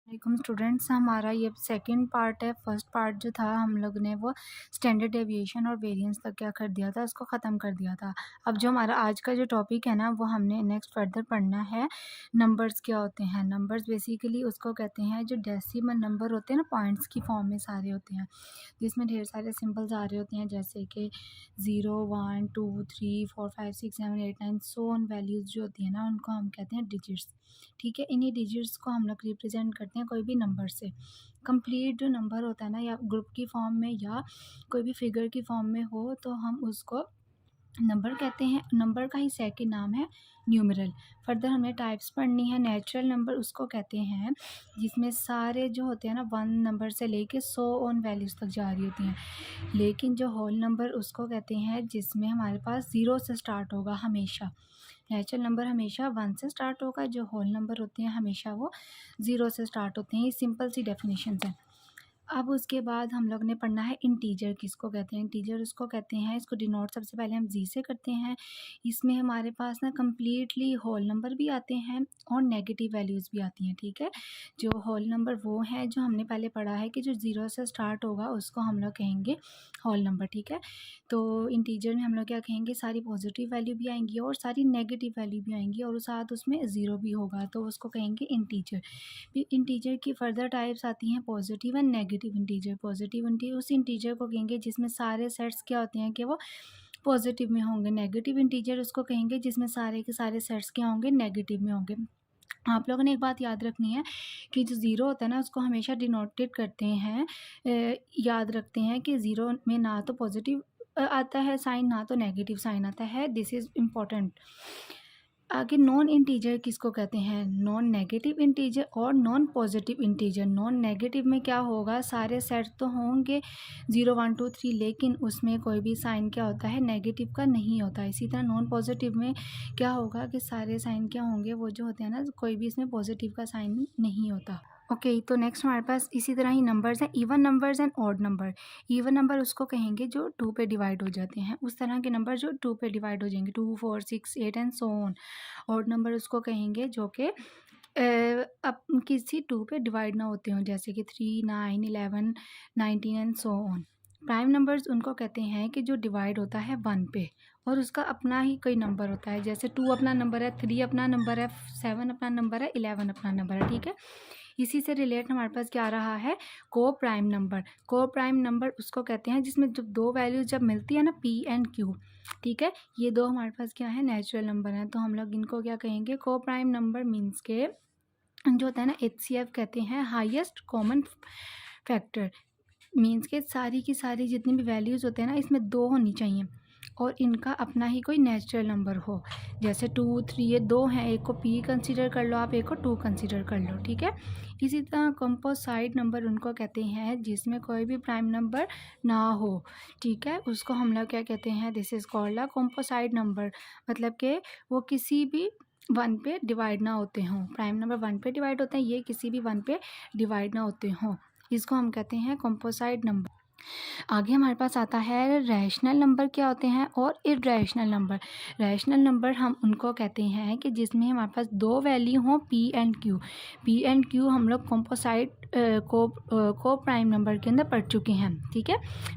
वालेकुम स्टूडेंट्स, हमारा ये सेकंड पार्ट है। फर्स्ट पार्ट जो था हम लोग ने वो स्टैंडर्ड डेविएशन और वेरिएंस तक क्या कर दिया था, उसको ख़त्म कर दिया था। अब जो हमारा आज का जो टॉपिक है ना, वो हमने नेक्स्ट फर्दर पढ़ना है। नंबर्स क्या होते हैं? नंबर्स बेसिकली उसको कहते हैं जो डेसिमल नंबर होते हैं ना, पॉइंट्स की फॉर्म में सारे होते हैं, जिसमें ढेर सारे सिंबल्स आ रहे होते हैं, जैसे कि 0 1 2 3 4 5 6 7 8 9 सो ऑन। वैल्यूज़ जो होती है ना, उनको हम कहते हैं डिजिट्स। ठीक है, इन्हीं डिजिट्स को हम लोग रिप्रेजेंट करते हैं कोई भी नंबर से। कंप्लीट जो नंबर होता है ना, या ग्रुप की फॉर्म में या कोई भी फिगर की फॉर्म में हो, तो हम उसको नंबर कहते हैं। नंबर का ही सेकंड नाम है न्यूमरल। फर्दर हमें टाइप्स पढ़नी है। नेचुरल नंबर उसको कहते हैं जिसमें सारे जो होते हैं ना, 1 नंबर से लेके 100 ऑन वैल्यूज़ तक जा रही होती हैं। लेकिन जो होल नंबर उसको कहते हैं जिसमें हमारे पास 0 से स्टार्ट होगा हमेशा। नेचुरल नंबर हमेशा 1 से स्टार्ट होगा, जो होल नंबर होते हैं हमेशा वो 0 से स्टार्ट होते हैं। ये सिंपल सी डेफिनेशंस हैं। अब उसके बाद हम लोग ने पढ़ना है इंटीजर किसको कहते हैं। इंटीजर उसको कहते हैं, इसको डिनोट सबसे पहले हम जी से करते हैं। इसमें हमारे पास ना कम्प्लीटली होल नंबर भी आते हैं और नेगेटिव वैल्यूज़ भी आती हैं। ठीक है, जो होल नंबर वो है जो हमने पहले पढ़ा है कि जो 0 से स्टार्ट होगा उसको हम लोग कहेंगे होल नंबर। ठीक है, तो इंटीजर में हम लोग क्या कहेंगे, सारी पॉजिटिव वैल्यू भी आएंगी और सारी नेगेटिव वैल्यू भी आएंगी और साथ उसमें ज़ीरो भी होगा, तो उसको कहेंगे इंटीजर। फिर इंटीजर की फर्दर टाइप्स आती हैं positive and negative integer. Positive integer उस इंटीजर को कहेंगे जिसमें सारे सेट्स क्या होते हैं कि वो पॉजिटिव में होंगे। नेगेटिव इंटीजर उसको कहेंगे जिसमें सारे के सारे सेट्स क्या होंगे, नेगेटिव में होंगे। आप लोगों ने एक बात याद रखनी है कि जो ज़ीरो होता है ना, उसको हमेशा डिनोटेड करते हैं, याद रखते हैं कि ज़ीरो में ना तो पॉजिटिव आता है साइन, ना तो नेगेटिव साइन आता है। This is important. आगे नॉन इंटीजर किसको कहते हैं? नॉन नेगेटिव इंटीजर और non positive integer. Non negative में क्या होगा, सारे सेट तो होंगे 0 1 2 3, लेकिन उसमें कोई भी साइन क्या होता है, नेगेटिव का नहीं होता। इसी तरह नॉन पॉजिटिव में क्या होगा कि सारे साइन क्या होंगे, वो जो होते हैं ना, कोई भी इसमें पॉजिटिव का साइन नहीं होता। ओके, तो नेक्स्ट हमारे पास इसी तरह ही नंबर्स हैं, even numbers and odd number. Even number उसको कहेंगे जो 2 पे डिवाइड हो जाते हैं, उस तरह के नंबर जो 2 पे डिवाइड हो जाएंगे, 2 4 6 8 and so on. Odd number उसको कहेंगे जो कि अब किसी 2 पे डिवाइड ना होते हों, जैसे कि 3 9 11 19 and so on. Prime numbers उनको कहते हैं कि जो डिवाइड होता है 1 पे और उसका अपना ही कोई नंबर होता है, जैसे 2 अपना नंबर है, 3 अपना नंबर है, 7 अपना नंबर है, 11 अपना नंबर है। ठीक है, इसी से रिलेट हमारे पास क्या आ रहा है, को प्राइम नंबर। को प्राइम नंबर उसको कहते हैं जिसमें जब दो वैल्यूज जब मिलती है ना, पी एंड क्यू। ठीक है, ये दो हमारे पास क्या है, नेचुरल नंबर हैं, तो हम लोग इनको क्या कहेंगे, को प्राइम नंबर मीन्स के जो होता है ना, HCF कहते हैं, हाईएस्ट कॉमन फैक्टर। मीन्स के सारी की सारी जितनी भी वैल्यूज़ होते हैं ना, इसमें 2 होनी चाहिए और इनका अपना ही कोई नेचुरल नंबर हो। जैसे 2 3 ये 2 हैं, एक को P कंसीडर कर लो आप, एक को 2 कंसीडर कर लो। ठीक है, इसी तरह कंपोसाइट नंबर उनको कहते हैं जिसमें कोई भी प्राइम नंबर ना हो। ठीक है, उसको हम लोग क्या कहते हैं, this is called a composite number. मतलब कि वो किसी भी 1 पे डिवाइड ना होते हों। प्राइम नंबर 1 पे डिवाइड होते हैं, ये किसी भी 1 पे डिवाइड ना होते हों, इसको हम कहते हैं कंपोसाइट नंबर। आगे हमारे पास आता है रैशनल नंबर क्या होते हैं और इरैशनल नंबर। रैशनल नंबर हम उनको कहते हैं कि जिसमें हमारे पास 2 वैल्यू हों, P and Q. P and Q हम लोग कंपोसाइट को प्राइम नंबर के अंदर पढ़ चुके हैं। ठीक है,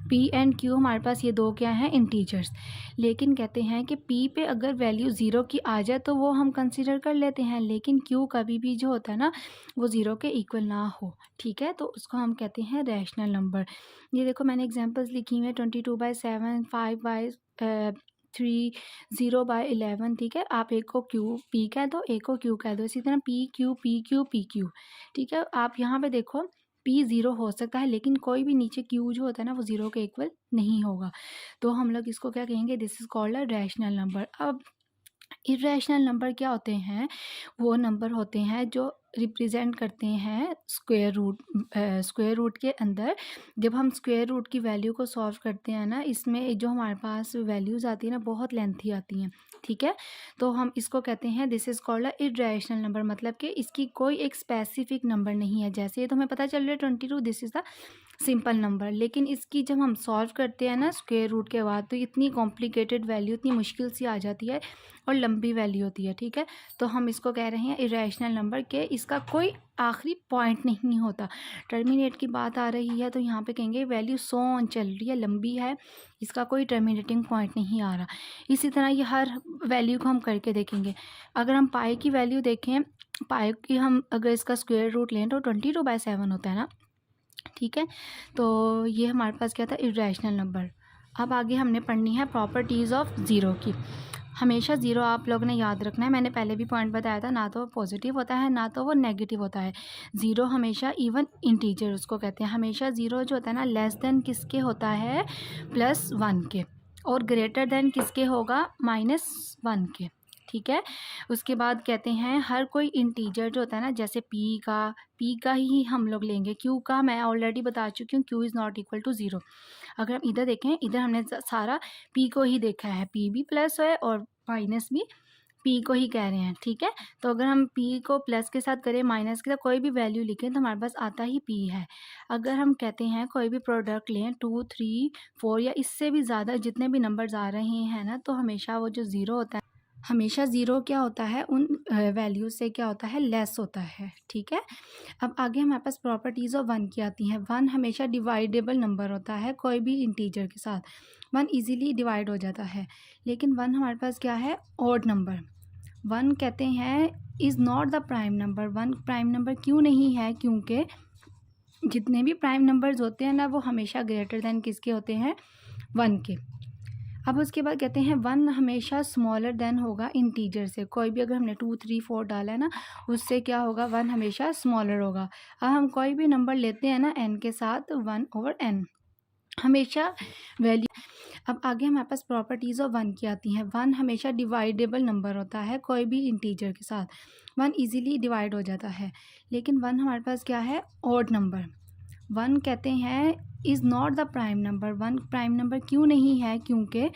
पी एंड क्यू हमारे पास ये दो क्या हैं, इंटीजर्स। लेकिन कहते हैं कि पी पे अगर वैल्यू 0 की आ जाए तो वो हम कंसीडर कर लेते हैं, लेकिन क्यू कभी भी जो होता है ना, वो 0 के इक्वल ना हो। ठीक है, तो उसको हम कहते हैं रैशनल नंबर। ये देखो मैंने एग्जांपल्स लिखी हुई हैं, 22/7, 5/3, 0/11। ठीक है, आप एक को क्यू पी कह दो, एक को क्यू कह दो, इसी तरह P Q P Q P Q. ठीक है, आप यहाँ पे देखो पी 0 हो सकता है, लेकिन कोई भी नीचे क्यू जो होता है ना, वो 0 के इक्वल नहीं होगा, तो हम लोग इसको क्या कहेंगे, this is called a rational number. अब इरेशनल नंबर क्या होते हैं, वो नंबर होते हैं जो रिप्रेजेंट करते हैं स्क्वायर रूट। स्क्वायर रूट के अंदर जब हम स्क्वायर रूट की वैल्यू को सॉल्व करते हैं ना, इसमें जो हमारे पास वैल्यूज़ आती है ना, बहुत लेंथी आती हैं। ठीक है, तो हम इसको कहते हैं this is called a irrational number. मतलब कि इसकी कोई एक स्पेसिफिक नंबर नहीं है, जैसे ये तो हमें पता चल रहा है 22, this is the simple number, लेकिन इसकी जब हम सॉल्व करते हैं ना स्क्वायर रूट के बाद, तो इतनी कॉम्प्लिकेटेड वैल्यू, इतनी मुश्किल सी आ जाती है और लंबी वैल्यू होती है। ठीक है, तो हम इसको कह रहे हैं इरेशनल नंबर के इसका कोई आखिरी पॉइंट नहीं होता। टर्मिनेट की बात आ रही है तो यहाँ पे कहेंगे वैल्यू सो ऑन चल रही है, लंबी है, इसका कोई टर्मिनेटिंग पॉइंट नहीं आ रहा। इसी तरह ये हर वैल्यू को हम करके देखेंगे। अगर हम पाई की वैल्यू देखें, पाई की हम अगर इसका स्क्वायर रूट लें तो 22/7 होता है ना, ठीक है। तो ये हमारे पास क्या था, इरेशनल नंबर। अब आगे हमने पढ़नी है प्रॉपर्टीज़ ऑफ ज़ीरो की। हमेशा ज़ीरो आप लोग ने याद रखना है, मैंने पहले भी पॉइंट बताया था, ना तो वो पॉजिटिव होता है ना तो वो नेगेटिव होता है। ज़ीरो हमेशा इवन इंटीजर उसको कहते हैं। हमेशा ज़ीरो जो होता है ना लेस देन किसके होता है, +1 के, और ग्रेटर देन किसके होगा, -1 के, ठीक है। उसके बाद कहते हैं हर कोई इंटीजर जो होता है ना, जैसे पी का ही हम लोग लेंगे, क्यू का मैं ऑलरेडी बता चुकी हूँ, Q is not equal to zero. अगर हम इधर देखें, इधर हमने सारा पी को ही देखा है, पी भी प्लस है और माइनस भी पी को ही कह रहे हैं, ठीक है। तो अगर हम पी को प्लस के साथ करें, माइनस के साथ कोई भी वैल्यू लिखें तो हमारे पास आता ही पी है। अगर हम कहते हैं कोई भी प्रोडक्ट लें 2, 3, 4 या इससे भी ज़्यादा जितने भी नंबर्स आ रहे हैं ना, तो हमेशा वो जो ज़ीरो होता है, हमेशा ज़ीरो क्या होता है, उन वैल्यू से क्या होता है, लेस होता है, ठीक है। अब आगे हमारे पास प्रॉपर्टीज़ ऑफ 1 की आती हैं। 1 हमेशा डिवाइडेबल नंबर होता है कोई भी इंटीजर के साथ, 1 इजीली डिवाइड हो जाता है। लेकिन 1 हमारे पास क्या है, ऑड नंबर। 1 कहते हैं is not the prime number. 1 prime number क्यों नहीं है, क्योंकि जितने भी प्राइम नंबर्स होते हैं ना, वो हमेशा ग्रेटर देन किसके होते हैं, 1 के। अब उसके बाद कहते हैं 1 हमेशा स्मॉलर देन होगा इंटीजर से। कोई भी अगर हमने 2, 3, 4 डाला है ना, उससे क्या होगा, 1 हमेशा स्मॉलर होगा। अब हम कोई भी नंबर लेते हैं ना n के साथ, 1/n हमेशा वैल्यू। अब आगे हमारे पास प्रॉपर्टीज़ ऑफ 1 की आती हैं। 1 हमेशा डिवाइडेबल नंबर होता है कोई भी इंटीजर के साथ, 1 इजीली डिवाइड हो जाता है। लेकिन 1 हमारे पास क्या है, ऑड नंबर। 1 कहते हैं is not the prime number. 1 prime number क्यों नहीं है, क्योंकि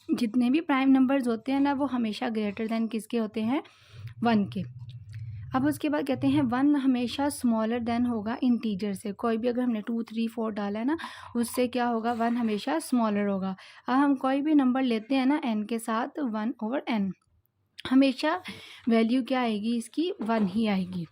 जितने भी प्राइम नंबर्स होते हैं ना, वो हमेशा ग्रेटर देन किसके होते हैं, 1 के। अब उसके बाद कहते हैं 1 हमेशा स्मॉलर देन होगा इंटीजर से। कोई भी अगर हमने 2, 3, 4 डाला है ना, उससे क्या होगा, 1 हमेशा स्मॉलर होगा। अब हम कोई भी नंबर लेते हैं ना n के साथ, 1/n हमेशा वैल्यू क्या आएगी इसकी, 1 ही आएगी।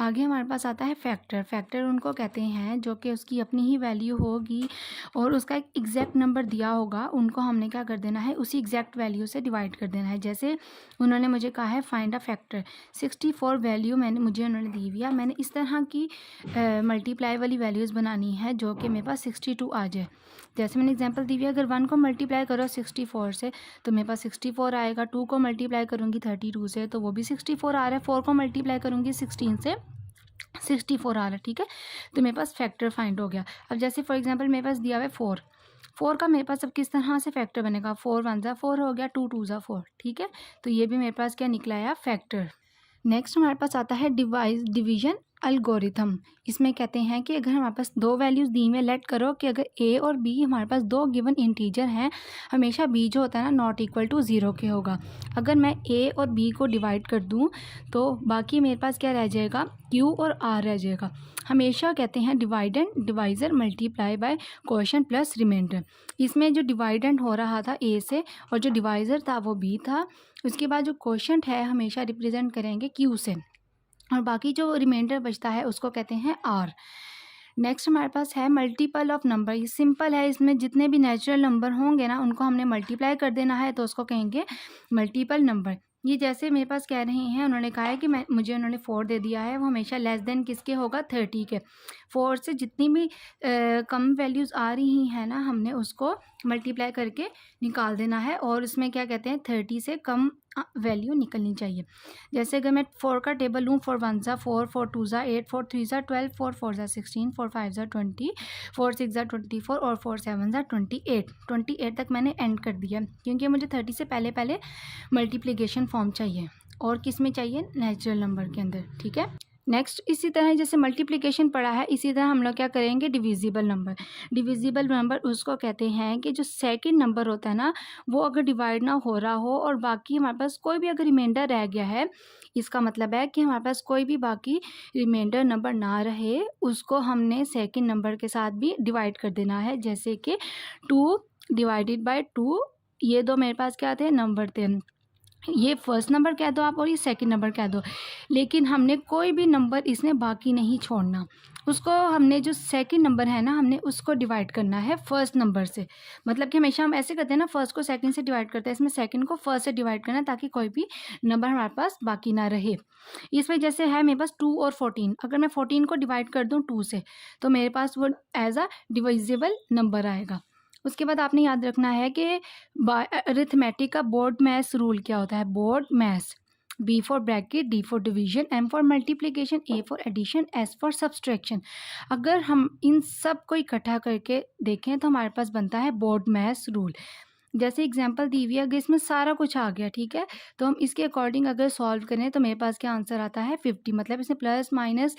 आगे हमारे पास आता है फैक्टर। फैक्टर उनको कहते हैं जो कि उसकी अपनी ही वैल्यू होगी और उसका एक एग्जैक्ट नंबर दिया होगा, उनको हमने क्या कर देना है, उसी एग्जैक्ट वैल्यू से डिवाइड कर देना है। जैसे उन्होंने मुझे कहा है फाइंड अ फैक्टर, 64 वैल्यू मुझे उन्होंने दी हुई है। मैंने इस तरह की मल्टीप्लाई वाली वैल्यूज़ बनानी है जो कि मेरे पास 62 आ जाए। जैसे मैंने एग्जांपल दी हुई है, अगर 1 को मल्टीप्लाई करो 64 से तो मेरे पास 64 आएगा। 2 को मल्टीप्लाई करूँगी 32 से तो वो भी 64 आ रहा है। 4 को मल्टीप्लाई करूँगी 16 से 64 आ रहा है, ठीक है। तो मेरे पास फैक्टर फाइंड हो गया। अब जैसे फॉर एग्जांपल मेरे पास दिया हुआ है 4 का मेरे पास अब किस तरह से फैक्टर बनेगा, 4 1 ज़ा 4 हो गया, 2 2 ज़ा 4, ठीक है। तो ये भी मेरे पास क्या निकला है, फैक्टर। नेक्स्ट हमारे पास आता है डिवीजन एल्गोरिथम। इसमें कहते हैं कि अगर हमारे पास दो वैल्यूज़ दी हुई, लेट करो कि अगर a और b हमारे पास दो गिवन इंटीजर हैं, हमेशा b जो होता है ना नॉट इक्वल टू 0 के होगा। अगर मैं a और b को डिवाइड कर दूं तो बाकी मेरे पास क्या रह जाएगा, q और r रह जाएगा। हमेशा कहते हैं dividend divisor multiply by quotient plus remainder. इसमें जो डिवाइडेंड हो रहा था a से और जो डिवाइज़र था वो b था। उसके बाद जो क्वोशंट है हमेशा रिप्रेजेंट करेंगे q से और बाकी जो रिमाइंडर बचता है उसको कहते हैं r। नेक्स्ट हमारे पास है मल्टीपल ऑफ नंबर। ये सिंपल है, इसमें जितने भी नेचुरल नंबर होंगे ना उनको हमने मल्टीप्लाई कर देना है तो उसको कहेंगे मल्टीपल नंबर। ये जैसे मेरे पास कह रहे हैं, उन्होंने कहा है कि मुझे उन्होंने 4 दे दिया है, वो हमेशा लेस देन किसके होगा, 30 के। 4 से जितनी भी कम वैल्यूज़ आ रही हैं ना, हमने उसको मल्टीप्लाई करके निकाल देना है और उसमें क्या कहते हैं 30 से कम वैल्यू निकलनी चाहिए। जैसे अगर मैं 4 का टेबल लूँ, 4 1 ज़ा 4, 4 2 ज़ा 8, 4 3 ज़ा 12, 4 4 ज़ा 16, 4 5 ज़ा 20, 4 6 ज़ा 24 और 4 7 ज़ा 28। 28 तक मैंने एंड कर दिया क्योंकि मुझे 30 से पहले पहले मल्टीप्लिकेशन फॉर्म चाहिए और किस में चाहिए, नेचुरल नंबर के अंदर, ठीक है। नेक्स्ट इसी तरह जैसे मल्टीप्लिकेशन पढ़ा है, इसी तरह हम लोग क्या करेंगे, डिविजिबल नंबर। डिविजिबल नंबर उसको कहते हैं कि जो सेकंड नंबर होता है ना, वो अगर डिवाइड ना हो रहा हो और बाकी हमारे पास कोई भी अगर रिमाइंडर रह गया है, इसका मतलब है कि हमारे पास कोई भी बाकी रिमाइंडर नंबर ना रहे, उसको हमने सेकंड नंबर के साथ भी डिवाइड कर देना है। जैसे कि 2 डिवाइडेड बाय 2, ये दो मेरे पास क्या थे, नंबर थे। ये फर्स्ट नंबर कह दो आप और ये सेकंड नंबर कह दो, लेकिन हमने कोई भी नंबर इसमें बाकी नहीं छोड़ना। उसको हमने जो सेकंड नंबर है ना, हमने उसको डिवाइड करना है फर्स्ट नंबर से। मतलब कि हमेशा हम ऐसे करते हैं ना, फर्स्ट को सेकंड से डिवाइड करते हैं, इसमें सेकंड को फर्स्ट से डिवाइड करना है ताकि कोई भी नंबर हमारे पास बाकी ना रहे। इसमें जैसे है मेरे पास 2 और 14, अगर मैं 14 को डिवाइड कर दूँ 2 से तो मेरे पास वो एज अ डिविजिबल नंबर आएगा। उसके बाद आपने याद रखना है कि अरिथमेटिक का बोर्ड मैथ्स रूल क्या होता है। BODMAS, B for bracket, D for division, M for multiplication, A for addition, S for subtraction. अगर हम इन सब को इकट्ठा करके देखें तो हमारे पास बनता है बोर्ड मैथ्स रूल। जैसे एग्जांपल दी हुई है, अगर इसमें सारा कुछ आ गया, ठीक है, तो हम इसके अकॉर्डिंग अगर सॉल्व करें तो मेरे पास क्या आंसर आता है 50। मतलब इसमें प्लस माइनस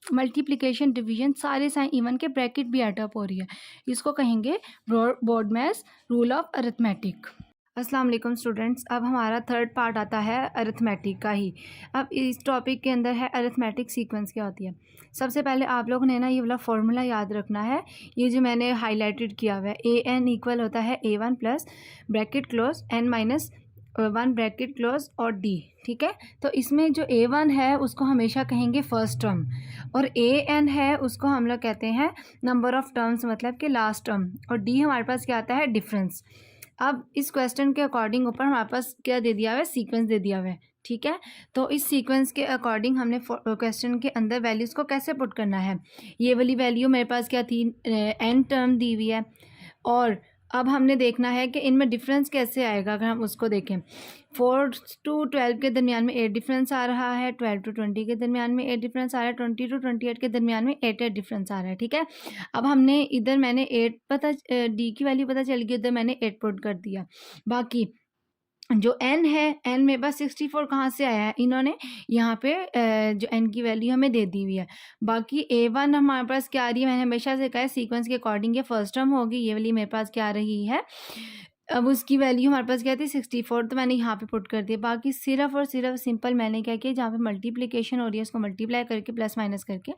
मल्टीप्लिकेशन डिवीजन सारे साइन इवन के ब्रैकेट भी एडअप हो रही है। इसको कहेंगे board maths rule of arithmetic. अस्सलाम वालेकुम स्टूडेंट्स, अब हमारा थर्ड पार्ट आता है अरिथमेटिक का ही। अब इस टॉपिक के अंदर है अरिथमेटिक सीक्वेंस क्या होती है। सबसे पहले आप लोगों ने ना ये वाला फॉर्मूला याद रखना है, ये जो मैंने हाईलाइटेड किया हुआ है। ए एन इक्वल होता है A1 plus bracket close n minus 1 bracket close और डी, ठीक है। तो इसमें जो A1 है उसको हमेशा कहेंगे फर्स्ट टर्म, और AN है उसको हम लोग कहते हैं नंबर ऑफ टर्म्स, मतलब कि लास्ट टर्म, और डी हमारे पास क्या आता है डिफरेंस। अब इस क्वेश्चन के अकॉर्डिंग ऊपर हमारे पास क्या दे दिया हुआ है, सीक्वेंस दे दिया हुआ है, ठीक है। तो इस सीक्वेंस के अकॉर्डिंग हमने क्वेश्चन के अंदर वैल्यूज़ को कैसे पुट करना है। ये वाली वैल्यू मेरे पास क्या थी, n टर्म दी हुई है, और अब हमने देखना है कि इनमें डिफरेंस कैसे आएगा। अगर हम उसको देखें, 4 to 12 के दरमियान में 8 डिफरेंस आ रहा है, 12 to 20 के दरमियान में 8 डिफरेंस आ रहा है, 20 to 28 के दरमियान में 8 डिफरेंस आ रहा है, ठीक है। अब हमने इधर मैंने 8 पता डी की वैल्यू पता चल गई, उधर मैंने 8 पुट कर दिया। बाकी जो n है, n मेरे पास 64 कहाँ से आया है, इन्होंने यहाँ पे जो n की वैल्यू हमें दे दी हुई है। बाकी A1 हमारे पास क्या आ रही है, मैंने हमेशा से कहा है सीक्वेंस के अकॉर्डिंग ये फर्स्ट टर्म होगी, ये वाली मेरे पास क्या आ रही है, अब उसकी वैल्यू हमारे पास क्या थी 64, तो मैंने यहाँ पे पुट कर दिया। बाकी सिर्फ और सिर्फ सिंपल मैंने क्या किया, जहाँ पे मल्टीप्लिकेशन हो रही है उसको मल्टीप्लाई करके प्लस माइनस करके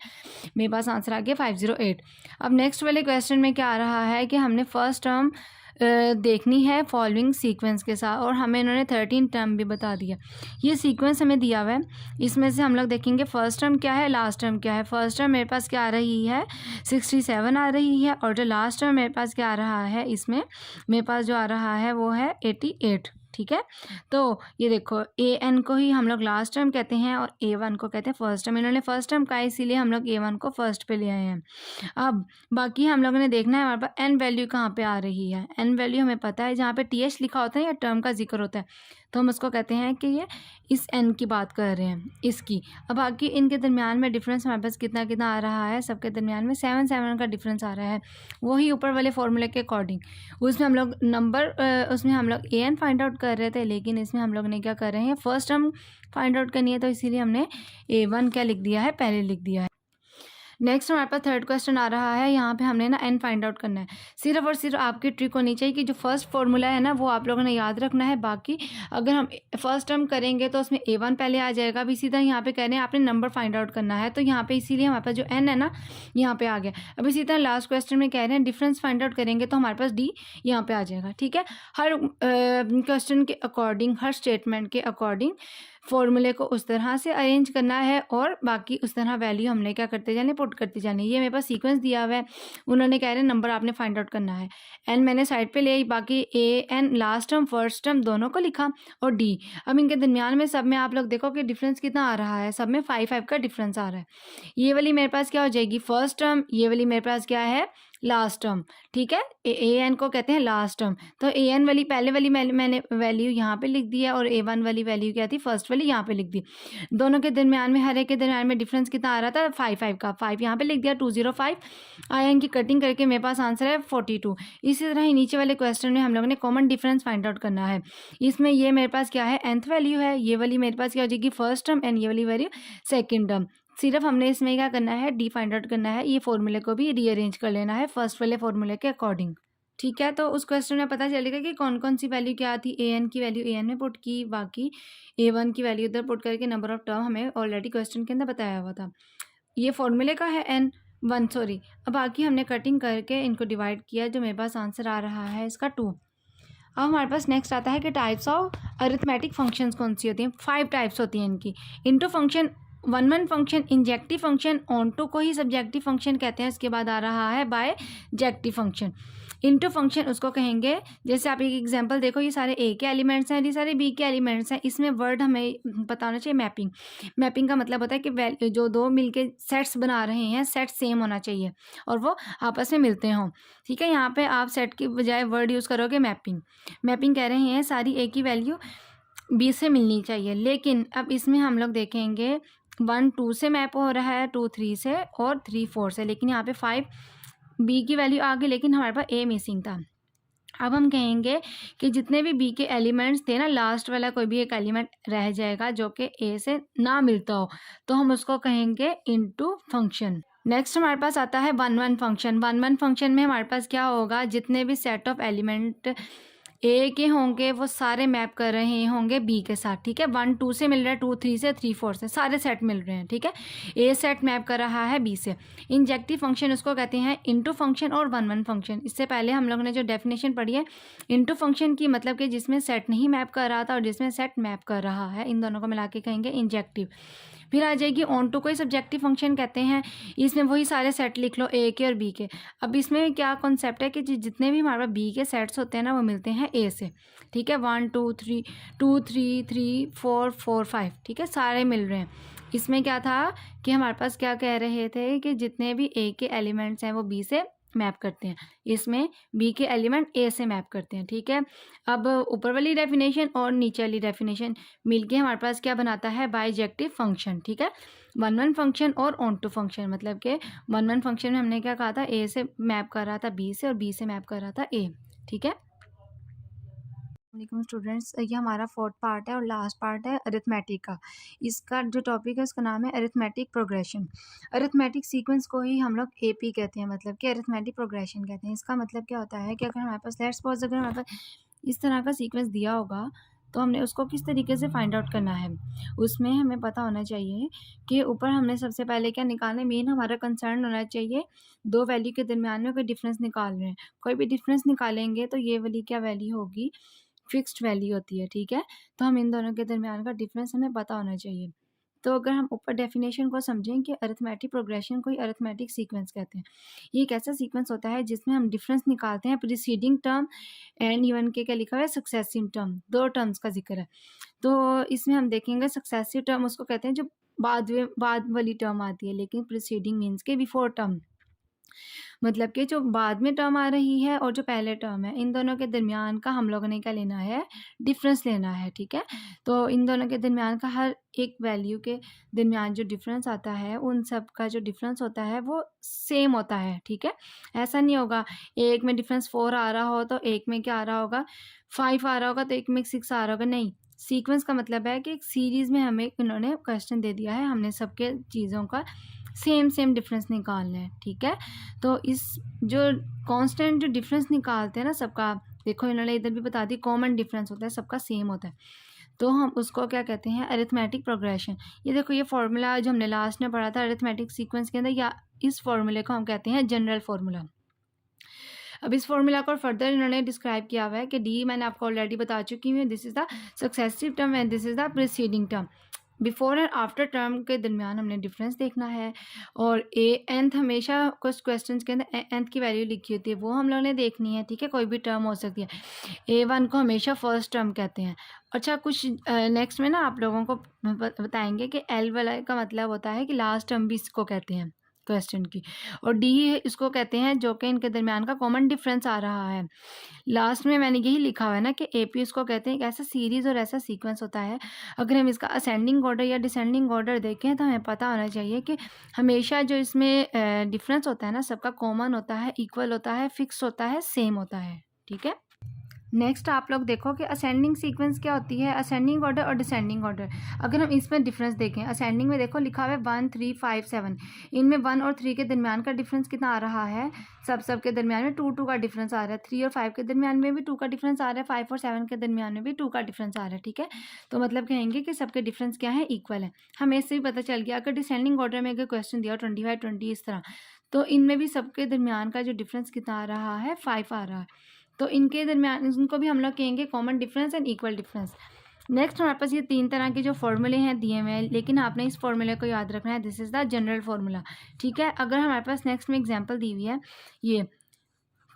मेरे पास आंसर आ गया 508। अब नेक्स्ट वाले क्वेश्चन में क्या आ रहा है कि हमने फर्स्ट टर्म देखनी है फॉलोइंग सीक्वेंस के साथ, और हमें इन्होंने 13 टर्म भी बता दिया। ये सीक्वेंस हमें दिया हुआ है, इसमें से हम लोग देखेंगे फर्स्ट टर्म क्या है, लास्ट टर्म क्या है। फर्स्ट टर्म मेरे पास क्या आ रही है 67 आ रही है, और जो लास्ट टर्म मेरे पास क्या आ रहा है, इसमें मेरे पास जो आ रहा है वो है 88, ठीक है। तो ये देखो AN को ही हम लोग लास्ट टर्म कहते हैं और A1 को कहते हैं फर्स्ट टर्म। इन्होंने फर्स्ट टर्म कहा इसीलिए हम लोग A1 को फर्स्ट पे ले आए हैं। अब बाकी हम लोगों ने देखना है हमारे पास n वैल्यू कहाँ पे आ रही है। n वैल्यू हमें पता है, जहाँ पे TH लिखा होता है या टर्म का जिक्र होता है तो हम उसको कहते हैं कि ये इस n की बात कर रहे हैं, इसकी। अब बाकी इनके दरमियान में डिफरेंस हमारे पास कितना कितना आ रहा है, सबके दरमियान में 7 का डिफरेंस आ रहा है, वही ऊपर वाले फॉर्मूले के अकॉर्डिंग। उसमें हम लोग नंबर उसमें हम लोग AN फाइंड आउट कर रहे थे, लेकिन इसमें हम लोग ने क्या कर रहे हैं फर्स्ट टर्म फाइंड आउट करनी है, तो इसीलिए हमने A1 क्या लिख दिया है, पहले लिख दिया है। नेक्स्ट हमारे पास थर्ड क्वेश्चन आ रहा है, यहाँ पे हमने ना n फाइंड आउट करना है। सिर्फ और सिर्फ आपकी ट्रिक होनी चाहिए कि जो फर्स्ट फॉर्मूला है ना वो आप लोगों ने याद रखना है। बाकी अगर हम फर्स्ट टर्म करेंगे तो उसमें A1 पहले आ जाएगा। अब इसी तरह यहाँ पे कह रहे हैं आपने नंबर फाइंड आउट करना है, तो यहाँ पे इसीलिए हमारे पास जो n है ना यहाँ पे आ गया। अब इसी तरह लास्ट क्वेश्चन में कह रहे हैं डिफरेंस फाइंड आउट करेंगे तो हमारे पास D यहाँ पे आ जाएगा, ठीक है। हर क्वेश्चन के अकॉर्डिंग, हर स्टेटमेंट के अकॉर्डिंग फॉर्मूले को उस तरह से अरेंज करना है, और बाकी उस तरह वैल्यू हमने क्या करते जाने, पुट करते जाने। ये मेरे पास सीक्वेंस दिया हुआ है, उन्होंने कह रहे हैं नंबर आपने फाइंड आउट करना है। n मैंने साइड पे ले, बाकी AN last term first term दोनों को लिखा, और D। अब इनके दरमियान में सब में आप लोग देखो कि डिफरेंस कितना आ रहा है, सब में 5 का डिफरेंस आ रहा है। ये वाली मेरे पास क्या हो जाएगी फर्स्ट टर्म, ये वाली मेरे पास क्या है लास्ट टर्म, ठीक है। AN को कहते हैं लास्ट टर्म, तो AN वाली पहले वाली मैंने वैल्यू यहाँ पे लिख दी है, और A1 वाली वैल्यू क्या थी फर्स्ट वाली यहाँ पे लिख दी। दोनों के दरमियान में, हर एक के दरमियान में डिफरेंस कितना आ रहा था 5 का, 5 यहाँ पे लिख दिया, 205 आया। इनकी कटिंग करके मेरे पास आंसर है 42। इसी तरह ही नीचे वाले क्वेश्चन में हम लोगों ने कॉमन डिफरेंस फाइंड आउट करना है। इसमें ये मेरे पास क्या है nth वैल्यू है, ये वाली मेरे पास क्या हो जाएगी फर्स्ट टर्म, एंड ये वाली वैल्यू सेकेंड टर्म। सिर्फ हमने इसमें क्या करना है D फाइंड आउट करना है, ये फॉर्मूले को भी रीअरेंज कर लेना है फर्स्ट वाले फॉर्मूले के अकॉर्डिंग, ठीक है। तो उस क्वेश्चन में पता चलेगा कि कौन कौन सी वैल्यू क्या थी। AN की वैल्यू AN में पुट की, बाकी A1 की वैल्यू उधर पुट करके नंबर ऑफ टर्म हमें ऑलरेडी क्वेश्चन के अंदर बताया हुआ था। ये फॉर्मूले का है N1 सॉरी। अब बाकी हमने कटिंग करके इनको डिवाइड किया, जो मेरे पास आंसर आ रहा है इसका 2। अब हमारे पास नेक्स्ट आता है कि टाइप्स ऑफ अरिथमेटिक फंक्शंस कौन सी होती हैं। 5 टाइप्स होती हैं इनकी। Into function, one one function, injective function, onto को ही सब्जेक्टिव फंक्शन कहते हैं। इसके बाद आ रहा है बायजेक्टिव फंक्शन। इनटू फंक्शन उसको कहेंगे, जैसे आप एक एग्जांपल देखो, ये सारे ए के एलिमेंट्स हैं, ये सारे बी के एलिमेंट्स हैं। इसमें वर्ड हमें पता होना चाहिए मैपिंग। मैपिंग का मतलब होता है कि जो दो मिलके सेट्स बना रहे हैं, सेट सेम होना चाहिए और वो आपस में मिलते हों। ठीक है, यहाँ पे आप सेट की बजाय वर्ड यूज़ करोगे मैपिंग। मैपिंग कह रहे हैं सारी ए की वैल्यू बी से मिलनी चाहिए। लेकिन अब इसमें हम लोग देखेंगे 1 2 से मैप हो रहा है, 2 3 से और 3 4 से। लेकिन यहाँ पे 5 बी की वैल्यू आ गई, लेकिन हमारे पास ए मिसिंग था। अब हम कहेंगे कि जितने भी बी के एलिमेंट्स थे ना, लास्ट वाला कोई भी एक एलिमेंट रह जाएगा जो कि ए से ना मिलता हो, तो हम उसको कहेंगे इनटू फंक्शन। नेक्स्ट हमारे पास आता है one one function. One one function में हमारे पास क्या होगा, जितने भी सेट ऑफ एलिमेंट ए के होंगे वो सारे मैप कर रहे होंगे बी के साथ। ठीक है, 1 2 से मिल रहा है, 2 3 से, 3 4 से, सारे सेट मिल रहे हैं। ठीक है, ए सेट मैप कर रहा है बी से। इंजेक्टिव फंक्शन उसको कहते हैं इनटू फंक्शन और वन वन फंक्शन। इससे पहले हम लोगों ने जो डेफिनेशन पढ़ी है इनटू फंक्शन की, मतलब कि जिसमें सेट नहीं मैप कर रहा था और जिसमें सेट मैप कर रहा है, इन दोनों को मिला के कहेंगे इंजेक्टिव। फिर आ जाएगी ऑन टू, कोई सब्जेक्टिव फंक्शन कहते हैं। इसमें वही सारे सेट लिख लो ए के और बी के। अब इसमें क्या कॉन्सेप्ट है कि जितने भी हमारे पास बी के सेट्स होते हैं ना, वो मिलते हैं ए से। ठीक है, 1 2 3 2 3 3 4 4 5। ठीक है, सारे मिल रहे हैं। इसमें क्या था कि हमारे पास क्या कह रहे थे कि जितने भी ए के एलिमेंट्स हैं वो बी से मैप करते हैं। इसमें बी के एलिमेंट ए से मैप करते हैं। ठीक है, अब ऊपर वाली डेफिनेशन और नीचे वाली डेफिनेशन मिलके हमारे पास क्या बनाता है, बायजेक्टिव फंक्शन। ठीक है, वन वन फंक्शन और ऑन टू फंक्शन, मतलब कि वन वन फंक्शन में हमने क्या कहा था, ए से मैप कर रहा था बी से और बी से मैप कर रहा था ए। ठीक है, वालेकुम स्टूडेंट्स, ये हमारा 4th पार्ट है और लास्ट पार्ट है अरिथमेटिक का। इसका जो टॉपिक है उसका नाम है अरिथमेटिक प्रोग्रेशन। अरिथमेटिक सीक्वेंस को ही हम लोग एपी कहते हैं, मतलब कि अरिथमेटिक प्रोग्रेशन कहते हैं। इसका मतलब क्या होता है कि अगर हमारे पास लेट्स सपोज अगर हमारे पास इस तरह का सीक्वेंस दिया होगा, तो हमने उसको किस तरीके से फाइंड आउट करना है, उसमें हमें पता होना चाहिए कि ऊपर हमने सबसे पहले क्या निकालना है। मेन हमारा कंसर्न होना चाहिए दो वैल्यू के दरमियान में कोई डिफरेंस निकाल रहे हैं। कोई भी डिफरेंस निकालेंगे तो ये वाली क्या वैल्यू होगी, फिक्स्ड वैल्यू होती है। ठीक है, तो हम इन दोनों के दरमियान का डिफरेंस हमें पता होना चाहिए। तो अगर हम ऊपर डेफिनेशन को समझें कि अरिथमेटिक प्रोग्रेशन को ही अरिथमेटिक सीक्वेंस कहते हैं। ये एक ऐसा सीक्वेंस होता है जिसमें हम डिफरेंस निकालते हैं प्रीसीडिंग टर्म एंड इवन के क्या लिखा हुआ है, सक्सेसिव टर्म। दो टर्म्स का जिक्र है। तो इसमें हम देखेंगे सक्सेसिव टर्म उसको कहते हैं जो बाद वाली टर्म आती है, लेकिन प्रीसीडिंग मीन्स के बिफोर टर्म, मतलब कि जो बाद में टर्म आ रही है और जो पहले टर्म है, इन दोनों के दरमियान का हम लोगों ने क्या लेना है, डिफरेंस लेना है। ठीक है, तो इन दोनों के दरमियान का हर एक वैल्यू के दरमियान जो डिफरेंस आता है, उन सब का जो डिफरेंस होता है वो सेम होता है। ठीक है, ऐसा नहीं होगा एक में डिफरेंस 4 आ रहा हो तो एक में क्या आ रहा होगा, 5 आ रहा होगा तो एक में 6 आ रहा होगा। नहीं, सीक्वेंस का मतलब है कि एक सीरीज़ में हमें इन्होंने क्वेश्चन दे दिया है, हमने सबके चीज़ों का सेम डिफरेंस निकालना है। ठीक है, तो इस जो कांस्टेंट जो डिफरेंस निकालते हैं ना सबका, देखो इन्होंने इधर भी बता दी, कॉमन डिफरेंस होता है, सबका सेम होता है, तो हम उसको क्या कहते हैं, अरिथमेटिक प्रोग्रेशन। ये देखो ये फॉर्मूला जो हमने लास्ट में पढ़ा था अरिथमेटिक सीक्वेंस के अंदर, या इस फॉर्मूले को हम कहते हैं जनरल फार्मूला। अब इस फॉर्मूला को फर्दर इन्होंने डिस्क्राइब किया हुआ है कि डी मैंने आपको ऑलरेडी बता चुकी हूँ, this is the successive term and this is the preceding term. Before and after term के दरमियान हमने डिफरेंस देखना है, और एंथ हमेशा कुछ क्वेश्चन के अंदर एंथ की वैल्यू लिखी होती है, वो हम लोगों ने देखनी है। ठीक है, कोई भी टर्म हो सकती है। A1 को हमेशा फर्स्ट टर्म कहते हैं। अच्छा, कुछ नेक्स्ट में ना आप लोगों को बताएंगे कि L वाला का मतलब होता है कि लास्ट टर्म भी इसको कहते हैं क्वेश्चन की, और डी इसको कहते हैं जो कि इनके दरमियान का कॉमन डिफरेंस आ रहा है। लास्ट में मैंने यही लिखा हुआ है ना कि एपी इसको कहते हैं, एक ऐसा सीरीज़ और ऐसा सीक्वेंस होता है। अगर हम इसका असेंडिंग ऑर्डर या डिसेंडिंग ऑर्डर देखें तो हमें पता होना चाहिए कि हमेशा जो इसमें डिफरेंस होता है ना, सबका कॉमन होता है, इक्वल होता है, फिक्स होता है, सेम होता है। ठीक है, नेक्स्ट आप लोग देखो कि असेंडिंग सीक्वेंस क्या होती है, असेंडिंग ऑर्डर और डिसेंडिंग ऑर्डर। अगर हम इसमें डिफरेंस देखें, असेंडिंग में देखो लिखा हुआ है 1 3 5 7, इनमें 1 और 3 के दरमियान का डिफरेंस कितना आ रहा है, सब के दरमियान में 2 2 का डिफरेंस आ रहा है। 3 और 5 के दरमियान में भी 2 का डिफरेंस आ रहा है, 5 और 7 के दरमियान में भी 2 का डिफरेंस आ रहा है। ठीक है, तो मतलब कहेंगे कि सबके डिफरेंस क्या है, इक्वल है। हमें इससे भी पता चल गया अगर डिसेंडिंग ऑर्डर में अगर क्वेश्चन दिया 25 20 इस तरह, तो इनमें भी सबके दरमियान का जो डिफरेंस कितना आ रहा है, 5 आ रहा है। तो इनके दरमियान इनको भी हम लोग कहेंगे common difference and equal difference. Next हमारे पास ये 3 तरह के जो फॉर्मूले हैं दिए हुए हैं, लेकिन आपने इस फॉर्मूले को याद रखना है, this is the general formula, ठीक है। अगर हमारे पास नेक्स्ट में एग्जांपल दी हुई है ये,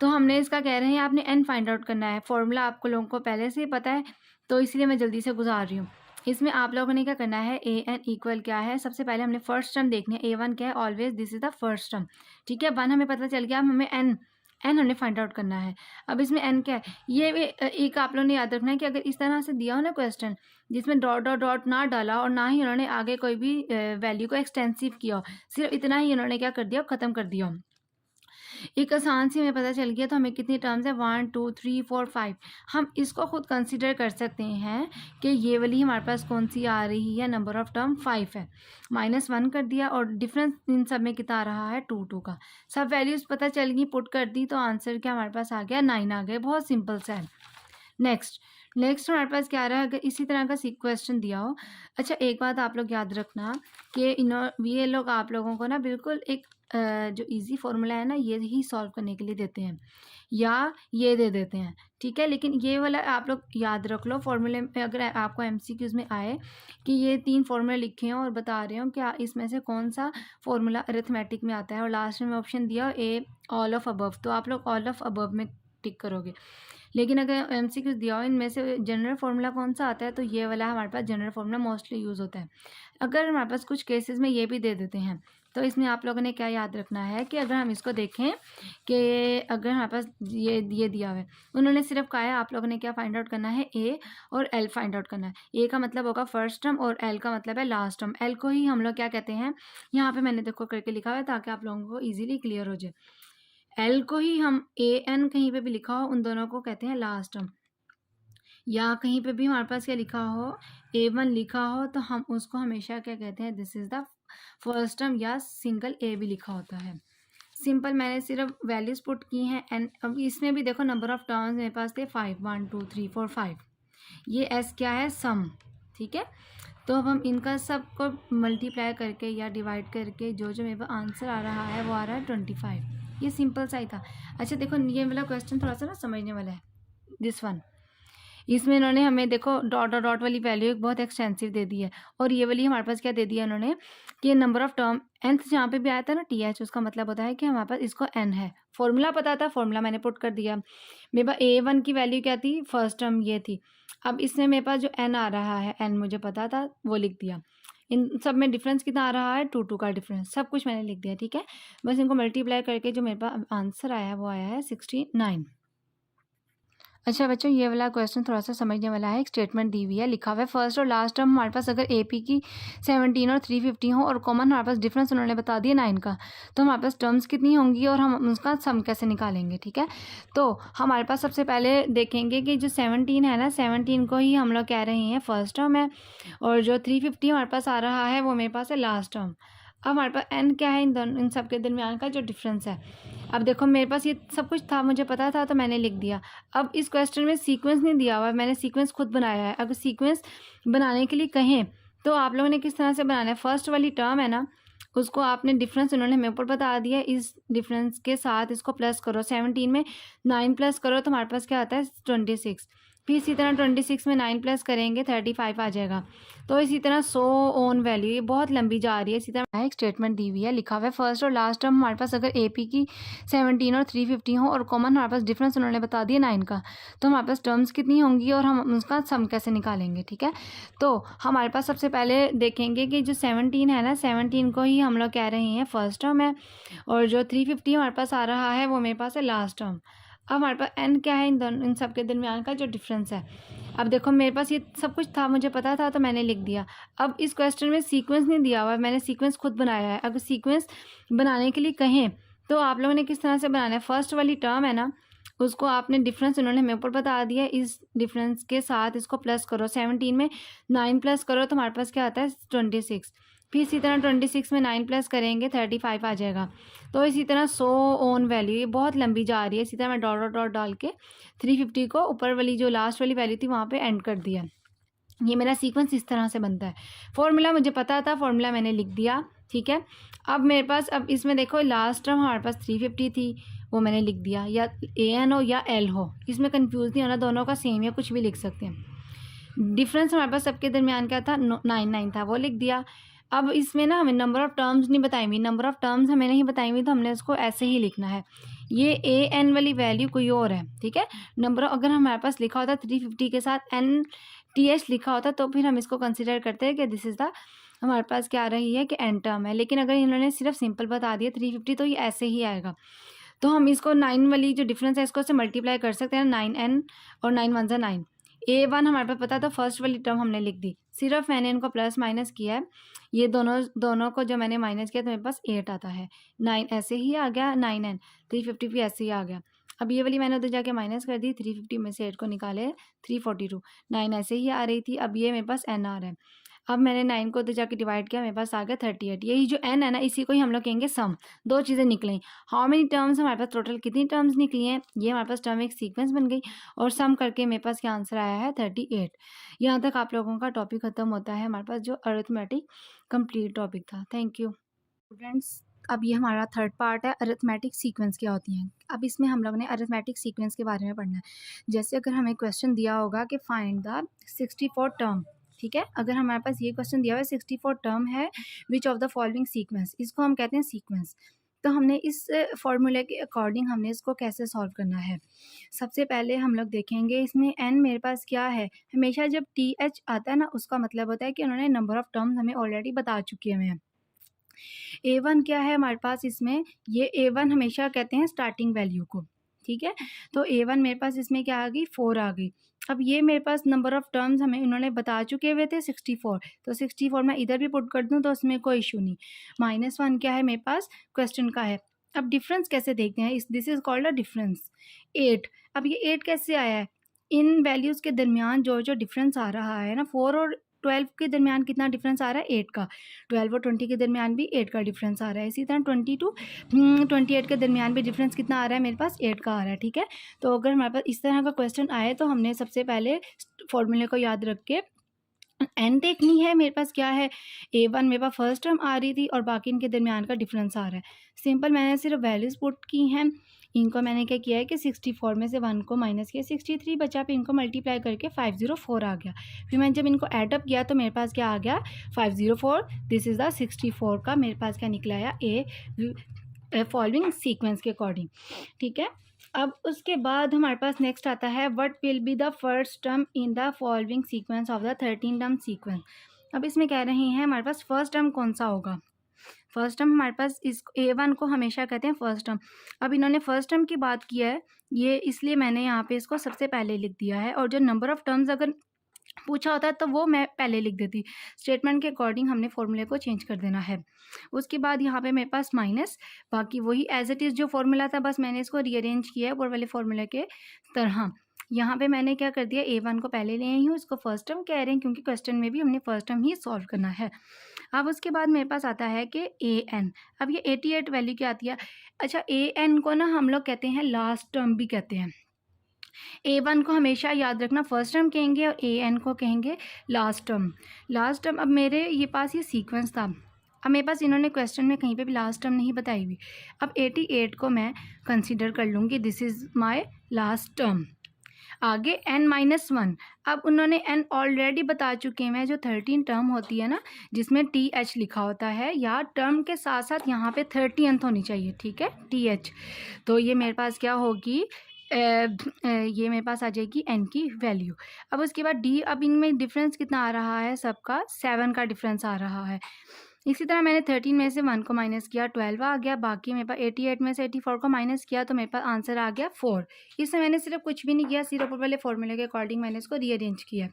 तो हमने इसका कह रहे हैं आपने n फाइंड आउट करना है। फॉर्मूला आपको लोगों को पहले से ही पता है, तो इसलिए मैं जल्दी से गुजार रही हूँ। इसमें आप लोगों ने क्या करना है, ए एन इक्वल क्या है, सबसे पहले हमने फर्स्ट टर्म देखनी है। A1 क्या है, always this is the first term, ठीक है। 1 हमें पता चल गया, अब हमें n हमने फाइंड आउट करना है। अब इसमें n क्या है, ये भी एक आप लोगों ने याद रखना है कि अगर इस तरह से दिया हो ना क्वेश्चन, जिसमें डॉट डॉट डॉट ना डाला और ना ही उन्होंने आगे कोई भी वैल्यू को एक्सटेंसिव किया हो, सिर्फ इतना ही उन्होंने क्या कर दिया, ख़त्म कर दिया हो। एक आसान सी हमें पता चल गया, तो हमें कितनी टर्म्स है, 1 2 3 4 5। हम इसको खुद कंसिडर कर सकते हैं कि ये वाली हमारे पास कौन सी आ रही है, नंबर ऑफ टर्म 5 है, -1 कर दिया और डिफरेंस इन सब में कितना आ रहा है, 2 2 का। सब वैल्यूज़ पता चल गई, पुट कर दी, तो आंसर क्या हमारे पास आ गया, 9 आ गए। बहुत सिंपल सा है। नेक्स्ट हमारे पास क्या आ रहा है, अगर इसी तरह का क्वेश्चन दिया हो। अच्छा, एक बात आप लोग याद रखना कि ये लोग आप लोगों को ना बिल्कुल एक जो इजी फार्मूला है ना, ये ही सॉल्व करने के लिए देते हैं या ये दे देते हैं, ठीक है। लेकिन ये वाला आप लोग याद रख लो, फार्मूले में अगर आपको एमसीक्यूज में आए कि ये 3 फार्मूले लिखे हैं और बता रहे हो क्या इसमें से कौन सा फार्मूला अरिथमेटिक में आता है, और लास्ट में ऑप्शन दिया ए ऑल ऑफ अबव, तो आप लोग ऑल ऑफ अबव में टिक करोगे। लेकिन अगर एमसीक्यूज दिया हो इनमें से जनरल फार्मूला कौन सा आता है, तो ये वाला हमारे पास जनरल फार्मूला मोस्टली यूज़ होता है। अगर हमारे पास कुछ केसेस में ये भी दे देते हैं, तो इसमें आप लोगों ने क्या याद रखना है कि अगर हम इसको देखें कि अगर हमारे पास ये दिया हुआ है, उन्होंने सिर्फ कहा है आप लोगों ने क्या फाइंड आउट करना है, ए और एल फाइंड आउट करना है। ए का मतलब होगा फर्स्ट टर्म और एल का मतलब है लास्ट टर्म। एल को ही हम लोग क्या कहते हैं, यहाँ पे मैंने देखो करके लिखा हुआ है ताकि आप लोगों को ईजिली क्लियर हो जाए। एल को ही हम ए एन कहीं पे भी लिखा हो, उन दोनों को कहते हैं लास्ट टर्म। या कहीं पे भी हमारे पास क्या लिखा हो, A1 लिखा हो, तो हम उसको हमेशा क्या कहते हैं, this is the first term, या सिंगल ए भी लिखा होता है। सिंपल मैंने सिर्फ वैल्यूज़ पुट की हैं। एंड अब इसमें भी देखो नंबर ऑफ टर्म्स मेरे पास थे 5, 1 2 3 4 5। ये एस क्या है, सम, ठीक है। तो अब हम इनका सबको मल्टीप्लाई करके या डिवाइड करके जो जो मेरे पास आंसर आ रहा है वो आ रहा है 25। ये सिंपल सा ही था। अच्छा देखो, ये वाला क्वेश्चन थोड़ा सा ना समझने वाला है, दिस वन। इसमें इन्होंने हमें देखो डॉट डॉट डॉट वाली वैल्यू एक बहुत एक्सटेंसिव दे दी है, और ये वाली हमारे पास क्या दे दिया इन्होंने कि नंबर ऑफ टर्म nth जहाँ पे भी आया था ना TH, उसका मतलब होता है कि हमारे पास इसको n है। फॉर्मूला पता था, फॉर्मूला मैंने पुट कर दिया। मेरे पास A1 की वैल्यू क्या थी, फर्स्ट टर्म ये थी। अब इसमें मेरे पास जो n आ रहा है, n मुझे पता था, वो लिख दिया। इन सब में डिफरेंस कितना आ रहा है, 2 2 का डिफरेंस, सब कुछ मैंने लिख दिया, ठीक है। बस इनको मल्टीप्लाई करके जो मेरे पास आंसर आया है वो आया है 69। अच्छा बच्चों, ये वाला क्वेश्चन थोड़ा सा समझने वाला है। एक स्टेटमेंट दी हुई है, लिखा हुआ है फर्स्ट और लास्ट टर्म हमारे पास अगर AP की 17 और 350 हो और कॉमन हमारे पास डिफरेंस उन्होंने बता दिया 9 का, तो हमारे पास टर्म्स कितनी होंगी और हम उसका सम कैसे निकालेंगे, ठीक है। तो हमारे पास सबसे पहले देखेंगे कि जो 17 है ना, 17 को ही हम लोग कह रहे हैं फर्स्ट टर्म है, और जो 350 हमारे पास आ रहा है वो मेरे पास है लास्ट टर्म। अब हमारे पास n क्या है, इन सब के दरमियान का जो डिफरेंस है। अब देखो मेरे पास ये सब कुछ था, मुझे पता था, तो मैंने लिख दिया। अब इस क्वेश्चन में सीक्वेंस नहीं दिया हुआ है, मैंने सीक्वेंस खुद बनाया है। अगर सीक्वेंस बनाने के लिए कहें तो आप लोगों ने किस तरह से बनाना है, फर्स्ट वाली टर्म है ना, उसको आपने डिफरेंस उन्होंने मेरे ऊपर बता दिया, इस डिफरेंस के साथ इसको प्लस करो। 17 में 9 प्लस करो तो हमारे पास क्या आता है, 26। फिर इसी तरह 26 में 9 प्लस करेंगे 35 आ जाएगा। तो इसी तरह सो ओन वैल्यू, ये बहुत लंबी जा रही है। इसी तरह एक स्टेटमेंट दी हुई है, लिखा हुआ है फर्स्ट और लास्ट टर्म हमारे पास अगर AP की 17 और 350 हो और कॉमन हमारे पास डिफरेंस उन्होंने बता दिया 9 का, तो हमारे पास टर्म्स कितनी होंगी और हम उसका सम कैसे निकालेंगे, ठीक है। तो हमारे पास सबसे पहले देखेंगे कि जो 17 है ना, 17 को ही हम लोग कह रहे हैं फर्स्ट टर्म है, और जो 350 हमारे पास आ रहा है वो मेरे पास है लास्ट टर्म। अब हमारे पास n क्या है, इन सब के दरमियान का जो डिफरेंस है। अब देखो मेरे पास ये सब कुछ था, मुझे पता था, तो मैंने लिख दिया। अब इस क्वेश्चन में सीक्वेंस नहीं दिया हुआ है, मैंने सीक्वेंस खुद बनाया है। अगर सीक्वेंस बनाने के लिए कहें तो आप लोगों ने किस तरह से बनाना है, फर्स्ट वाली टर्म है ना, उसको आपने डिफरेंस उन्होंने मेरे ऊपर बता दिया, इस डिफरेंस के साथ इसको प्लस करो। 17 में 9 प्लस करो तो हमारे पास क्या आता है, 26। फिर इसी तरह 26 में 9 प्लस करेंगे 35 आ जाएगा। तो इसी तरह सो ओन वैल्यू, ये बहुत लंबी जा रही है। इसी तरह मैं डॉट डॉट डॉट डाल के 350 को ऊपर वाली जो लास्ट वाली वैल्यू थी वहाँ पे एंड कर दिया। ये मेरा सीक्वेंस इस तरह से बनता है। फॉर्मूला मुझे पता था, फॉर्मूला मैंने लिख दिया, ठीक है। अब मेरे पास, अब इसमें देखो लास्ट टर्म हमारे पास 350 थी, वो मैंने लिख दिया, या AN हो या L हो, इसमें कंफ्यूज नहीं होना, दोनों का सेम या कुछ भी लिख सकते हैं। डिफरेंस हमारे पास सबके दरमियान क्या था, 9 था, वो लिख दिया। अब इसमें ना हमें नंबर ऑफ़ टर्म्स नहीं बताई हुई, नंबर ऑफ़ टर्म्स हमें नहीं बताई हुई, तो हमने इसको ऐसे ही लिखना है। ये AN वाली वैल्यू कोई और है, ठीक है। नंबर अगर हमारे पास लिखा होता 350 के साथ NTH लिखा होता, तो फिर हम इसको कंसिडर करते हैं कि दिस इज़ द, हमारे पास क्या आ रही है कि N टर्म है। लेकिन अगर इन्होंने सिर्फ सिंपल बता दिया 350, तो ये ऐसे ही आएगा। तो हम इसको 9 वाली जो डिफरेंस है इसको से मल्टीप्लाई कर सकते हैं, 9N और 9 1 ज़ा 9। A1 हमारे पास पता था, फर्स्ट वाली टर्म हमने लिख दी, सिर्फ मैंने इनको प्लस माइनस किया है। ये दोनों को जो मैंने माइनस किया तो मेरे पास 8 आता है। 9 ऐसे ही आ गया, 9N 350 भी ऐसे ही आ गया। अब ये वाली मैंने उधर जाके माइनस कर दी, 350 में से 8 को निकाले 342, 9 ऐसे ही आ रही थी। अब ये मेरे पास N आ रहा है। अब मैंने 9 को उधर जाके डिवाइड किया, मेरे पास आ गया 38। यही जो N है ना, इसी को ही हम लोग कहेंगे सम। दो चीज़ें निकलें, हाउ मेनी टर्म्स, हमारे पास टोटल कितनी टर्म्स निकली हैं, ये हमारे पास टर्म एक सीक्वेंस बन गई, और सम करके मेरे पास क्या आंसर आया है 38। यहाँ तक आप लोगों का टॉपिक ख़त्म होता है, हमारे पास जो अरिथमेटिक कंप्लीट टॉपिक था। Thank you students. अब ये हमारा थर्ड पार्ट है, अरिथमेटिक सीक्वेंस क्या होती हैं। अब इसमें हम लोग ने अरिथमेटिक सीक्वेंस के बारे में पढ़ना है। जैसे अगर हमें क्वेश्चन दिया होगा कि फाइंड द 64 टर्म, ठीक है। अगर हमारे पास ये क्वेश्चन दिया हुआ है 64 टर्म है, which of the following sequence, इसको हम कहते हैं सीक्वेंस। तो हमने इस फॉर्मूले के अकॉर्डिंग हमने इसको कैसे सॉल्व करना है। सबसे पहले हम लोग देखेंगे इसमें n मेरे पास क्या है। हमेशा जब TH आता है ना, उसका मतलब होता है कि उन्होंने नंबर ऑफ़ टर्म्स हमें ऑलरेडी बता चुके हैं। A1 क्या है हमारे पास इसमें, ये A1 हमेशा कहते हैं स्टार्टिंग वैल्यू को, ठीक है। तो A1 मेरे पास इसमें क्या आ गई, 4 आ गई। अब ये मेरे पास नंबर ऑफ़ टर्म्स हमें इन्होंने बता चुके हुए थे 64, तो 64 मैं इधर भी पुट कर दूँ तो उसमें कोई इशू नहीं। -1 क्या है मेरे पास, क्वेश्चन का है। अब डिफरेंस कैसे देखते हैं, this is called a difference. 8, अब ये 8 कैसे आया है, इन वैल्यूज़ के दरमियान जो डिफरेंस आ रहा है ना, 4 और 12 के दरमियान कितना डिफरेंस आ रहा है, 8 का। 12 और 20 के दरमियान भी 8 का डिफरेंस आ रहा है। इसी तरह 28 के दरमियान भी डिफरेंस कितना आ रहा है, मेरे पास 8 का आ रहा है, ठीक है। तो अगर हमारे पास इस तरह का क्वेश्चन आए तो हमने सबसे पहले फॉर्मूले को याद रख के n देखनी है। मेरे पास क्या है, A1 मेरे पास फर्स्ट टर्म आ रही थी और बाकी इनके दरमियान का डिफरेंस आ रहा है। सिंपल मैंने सिर्फ वैल्यूज़ पुट की हैं। इनको मैंने क्या किया है कि 64 में से 1 को माइनस किया, 63 बचा, फिर इनको मल्टीप्लाई करके 504 आ गया। फिर मैंने जब इनको एडअप किया तो मेरे पास क्या आ गया, 504। दिस इज़ द 64 का मेरे पास क्या निकला है, ए फॉलोइंग सीक्वेंस के अकॉर्डिंग, ठीक है। अब उसके बाद हमारे पास नेक्स्ट आता है, what will be the first term in the following sequence of the 13 term sequence. अब इसमें कह रहे हैं हमारे पास फर्स्ट टर्म कौन सा होगा। फर्स्ट टर्म हमारे पास इस A1 को हमेशा कहते हैं फर्स्ट टर्म। अब इन्होंने फर्स्ट टर्म की बात किया है, ये इसलिए मैंने यहाँ पे इसको सबसे पहले लिख दिया है, और जो नंबर ऑफ़ टर्म्स अगर पूछा होता तो वो मैं पहले लिख देती। स्टेटमेंट के अकॉर्डिंग हमने फॉर्मूले को चेंज कर देना है। उसके बाद यहाँ पे मेरे पास माइनस, बाकी वही एज इट इज़ जो फॉर्मूला था, बस मैंने इसको रीअरेंज किया है ऊपर वाले फॉर्मूले के तरह। यहाँ पे मैंने क्या कर दिया, A1 को पहले ले आई हूँ, इसको फर्स्ट टर्म कह रहे हैं क्योंकि क्वेश्चन में भी हमने फर्स्ट टर्म ही सॉल्व करना है। अब उसके बाद मेरे पास आता है कि AN। अब ये 88 वैल्यू क्या आती है। अच्छा, AN को ना हम लोग कहते हैं लास्ट टर्म भी कहते हैं। A1 को हमेशा याद रखना फर्स्ट टर्म कहेंगे और AN को कहेंगे लास्ट टर्म। लास्ट टर्म, अब मेरे ये पास ये सीक्वेंस था, अब मेरे पास इन्होंने क्वेश्चन में कहीं पे भी लास्ट टर्म नहीं बताई हुई। अब 88 को मैं कंसीडर कर लूँगी, this is my last term. आगे n-1, अब उन्होंने n ऑलरेडी बता चुके हैं। जो 13 टर्म होती है ना, जिसमें TH लिखा होता है, या टर्म के साथ साथ यहाँ पे 30th होनी चाहिए, ठीक है, TH। तो ये मेरे पास क्या होगी, ये मेरे पास आ जाएगी n की वैल्यू। अब उसके बाद D, अब इनमें डिफरेंस कितना आ रहा है, सबका 7 का डिफरेंस आ रहा है। इसी तरह मैंने 13 में से 1 को माइनस किया, 12 आ गया। बाकी मेरे पास 88 में से 84 को माइनस किया तो मेरे पास आंसर आ गया 4। इससे मैंने सिर्फ कुछ भी नहीं किया, सिर्फ ऊपर वाले फॉर्मूले के अकॉर्डिंग मैंने इसको रीअरेंज किया।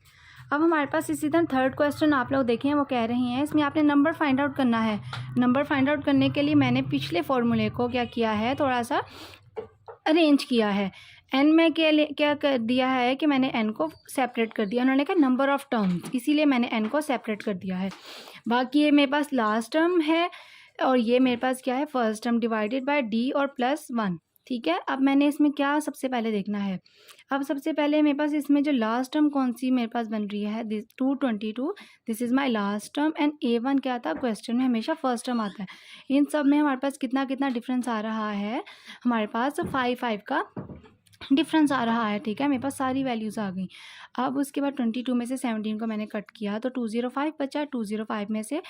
अब हमारे पास इसी तरह थर्ड क्वेश्चन आप लोग देखें, वो कह रहे हैं इसमें आपने नंबर फाइंड आउट करना है। नंबर फाइंड आउट करने के लिए मैंने पिछले फॉर्मूले को क्या किया है, थोड़ा सा अरेंज किया है। n में क्या कर दिया है कि मैंने n को सेपरेट कर दिया। उन्होंने कहा नंबर ऑफ़ टर्म्स, इसीलिए मैंने n को सेपरेट कर दिया है। बाकी ये मेरे पास लास्ट टर्म है और ये मेरे पास क्या है, first term divided by d और +1। ठीक है। अब मैंने इसमें क्या सबसे पहले देखना है, अब सबसे पहले मेरे पास इसमें जो लास्ट टर्म कौन सी मेरे पास बन रही है, this 222, this is my last term, and A1 क्या था, क्वेश्चन में हमेशा फर्स्ट टर्म आता है। इन सब में हमारे पास कितना कितना डिफरेंस आ रहा है, हमारे पास 5 का डिफरेंस आ रहा है। ठीक है, मेरे पास सारी वैल्यूज़ आ गई। अब उसके बाद 22 में से 17 को मैंने कट किया तो 205 बचा। 205 में से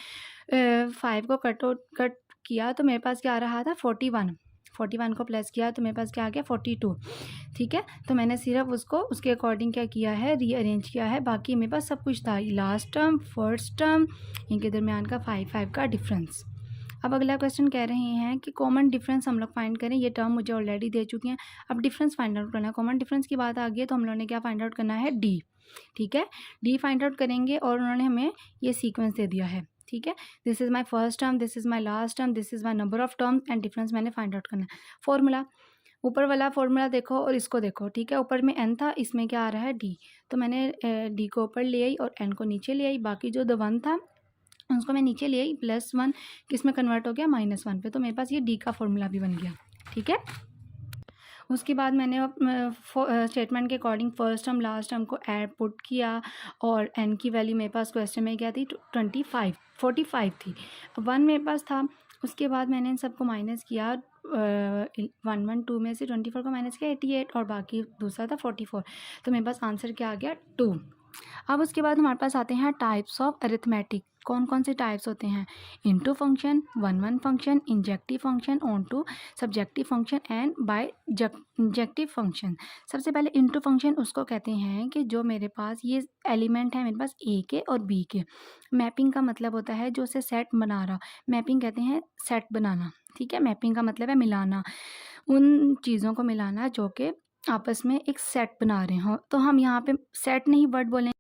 5 को कट किया तो मेरे पास क्या आ रहा था, 41। 41 को प्लस किया तो मेरे पास क्या आ गया, 42। ठीक है, तो मैंने सिर्फ उसको उसके अकॉर्डिंग क्या किया है, रीअरेंज किया है। बाकी मेरे पास सब कुछ था, लास्ट टर्म, फर्स्ट टर्म, इनके दरमियान का 5 का डिफरेंस। अब अगला क्वेश्चन कह रहे हैं कि कॉमन डिफरेंस हम लोग फाइंड करें। ये टर्म मुझे ऑलरेडी दे चुकी हैं, अब डिफरेंस फाइंड आउट करना है। कॉमन डिफरेंस की बात आ गई है तो हम लोगों ने क्या फाइंड आउट करना है, डी। ठीक है, डी फाइंड आउट करेंगे और उन्होंने हमें ये सीक्वेंस दे दिया है। ठीक है, this is my first term, this is my last term, this is my number of term and difference मैंने फाइंड आउट करना है। फॉर्मूला, ऊपर वाला फॉर्मूला देखो और इसको देखो। ठीक है, ऊपर में एन था, इसमें क्या आ रहा है, डी। तो मैंने डी को ऊपर ले आई और एन को नीचे ले आई। बाकी जो द वन था उसको मैं नीचे ले आई, +1 किस में कन्वर्ट हो गया, -1 पे। तो मेरे पास ये डी का फॉर्मूला भी बन गया। ठीक है, उसके बाद मैंने स्टेटमेंट के according first term last term को ऐड पुट किया और एन की वैल्यू मेरे पास क्वेश्चन में क्या थी, 45 थी, 1 मेरे पास था। उसके बाद मैंने इन सबको माइनस किया, 112 में से 24 को माइनस किया 88 और बाकी दूसरा था 44। तो मेरे पास आंसर क्या आ गया, 2। अब उसके बाद हमारे पास आते हैं टाइप्स ऑफ अरिथमेटिक। कौन कौन से टाइप्स होते हैं, into function, one function, injective function, onto, surjective function and bijective function. सबसे पहले इनटू फंक्शन उसको कहते हैं कि जो मेरे पास ये एलिमेंट है मेरे पास ए के और बी के। मैपिंग का मतलब होता है जो उसे सेट बना रहा, मैपिंग कहते हैं सेट बनाना। ठीक है, मैपिंग का मतलब है मिलाना, उन चीज़ों को मिलाना जो कि आपस में एक सेट बना रहे हों। तो हम यहाँ पे सेट नहीं वर्ड बोलें,